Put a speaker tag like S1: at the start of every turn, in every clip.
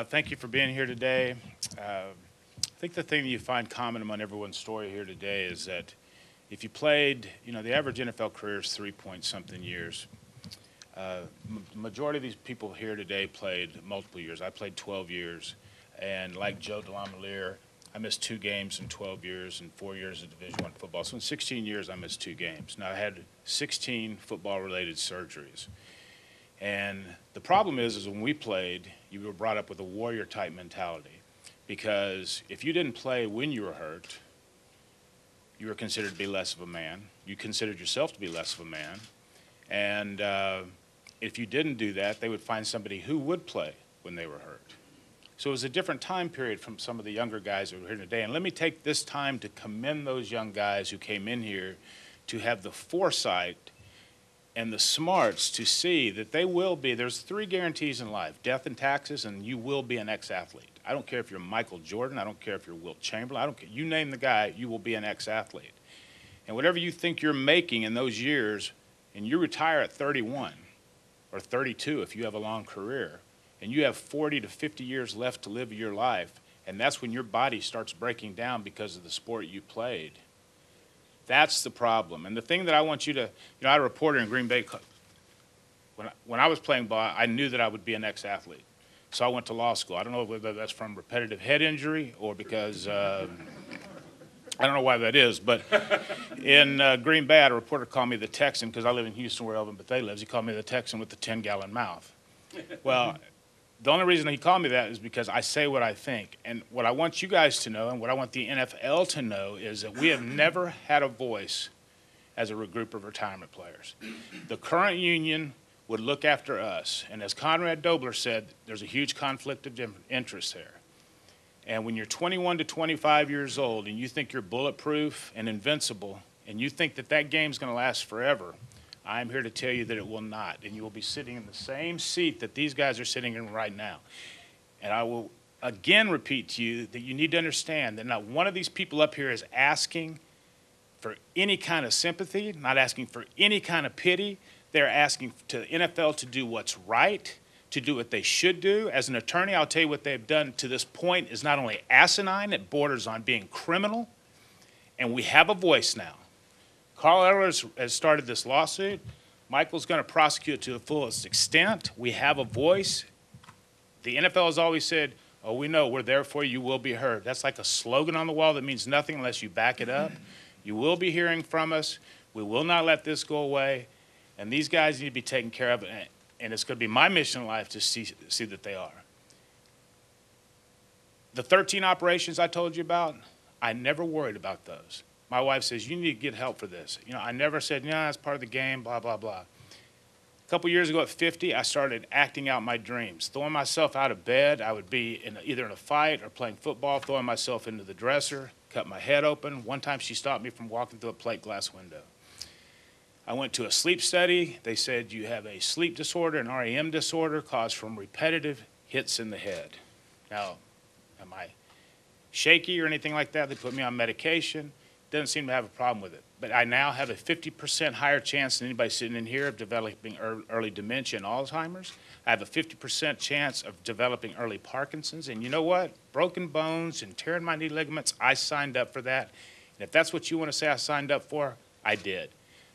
S1: Thank you for being here today. I think the thing that you find common among everyone's story here today is that if you played, the average NFL career is 3-point-something years. Majority of these people here today played multiple years. I played 12 years, and like Joe DeLamielleure, I missed 2 games in 12 years and 4 years of Division I football. So in 16 years, I missed 2 games. Now, I had 16 football-related surgeries. And the problem is when we played, you were brought up with a warrior-type mentality. Because if you didn't play when you were hurt, you were considered to be less of a man. You considered yourself to be less of a man. And if you didn't do that, they would find somebody who would play when they were hurt. So it was a different time period from some of the younger guys who are here today. And let me take this time to commend those young guys who came in here to have the foresight and the smarts to see that they will be. There's 3 guarantees in life: death and taxes, and you will be an ex-athlete. I don't care if you're Michael Jordan. I don't care if you're Wilt Chamberlain. I don't care. You name the guy, you will be an ex-athlete. And whatever you think you're making in those years, and you retire at 31 or 32 if you have a long career, and you have 40 to 50 years left to live your life, and that's when your body starts breaking down because of the sport you played. That's the problem. And the thing that I want you to, I had a reporter in Green Bay. When I was playing ball, I knew that I would be an ex-athlete. So I went to law school. I don't know whether that's from repetitive head injury or because, I don't know why that is, but in Green Bay, I had a reporter call me the Texan because I live in Houston where Elvin Bethea lives. He called me the Texan with the 10-gallon mouth. Well, the only reason he called me that is because I say what I think. And what I want you guys to know and what I want the NFL to know is that we have never had a voice as a group of retirement players. The current union would look after us. And as Conrad Dobler said, there's a huge conflict of interest there. And when you're 21 to 25 years old and you think you're bulletproof and invincible and you think that that game's going to last forever, I'm here to tell you that it will not. And you will be sitting in the same seat that these guys are sitting in right now. And I will again repeat to you that you need to understand that not one of these people up here is asking for any kind of sympathy, not asking for any kind of pity. They're asking to the NFL to do what's right, to do what they should do. As an attorney, I'll tell you what they've done to this point is not only asinine, it borders on being criminal, and we have a voice now. Carl Eller has started this lawsuit. Michael's going to prosecute to the fullest extent. We have a voice. The NFL has always said, oh, we know, we're there for you, you will be heard. That's like a slogan on the wall that means nothing unless you back it up. You will be hearing from us. We will not let this go away. And these guys need to be taken care of, and it's going to be my mission in life to see that they are. The 13 operations I told you about, I never worried about those. My wife says, you need to get help for this. I never said, that's part of the game, blah, blah, blah. A couple years ago at 50, I started acting out my dreams, throwing myself out of bed. I would be either in a fight or playing football, throwing myself into the dresser, cut my head open. One time she stopped me from walking through a plate glass window. I went to a sleep study. They said you have a sleep disorder, an REM disorder caused from repetitive hits in the head. Now, am I shaky or anything like that? They put me on medication. Doesn't seem to have a problem with it. But I now have a 50% higher chance than anybody sitting in here of developing early dementia and Alzheimer's. I have a 50% chance of developing early Parkinson's. And you know what? Broken bones and tearing my knee ligaments, I signed up for that. And if that's what you want to say I signed up for, I did.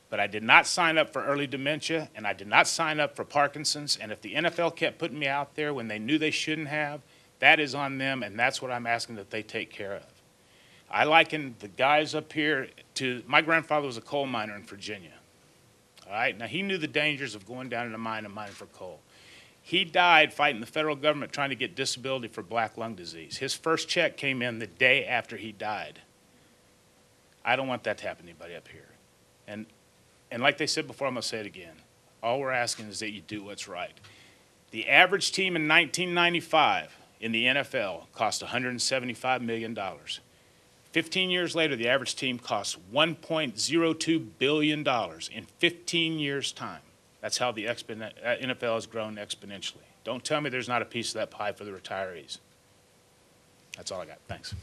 S1: But I did not sign up for early dementia, and I did not sign up for Parkinson's. And if the NFL kept putting me out there when they knew they shouldn't have, that is on them, and that's what I'm asking that they take care of. I liken the guys up here to, my grandfather was a coal miner in Virginia. All right, now he knew the dangers of going down in a mine and mining for coal. He died fighting the federal government trying to get disability for black lung disease. His first check came in the day after he died. I don't want that to happen to anybody up here. And like they said before, I'm going to say it again. All we're asking is that you do what's right. The average team in 1995 in the NFL cost $175 million. 15 years later, the average team costs $1.02 billion in 15 years' time. That's how the NFL has grown exponentially. Don't tell me there's not a piece of that pie for the retirees. That's all I got. Thanks.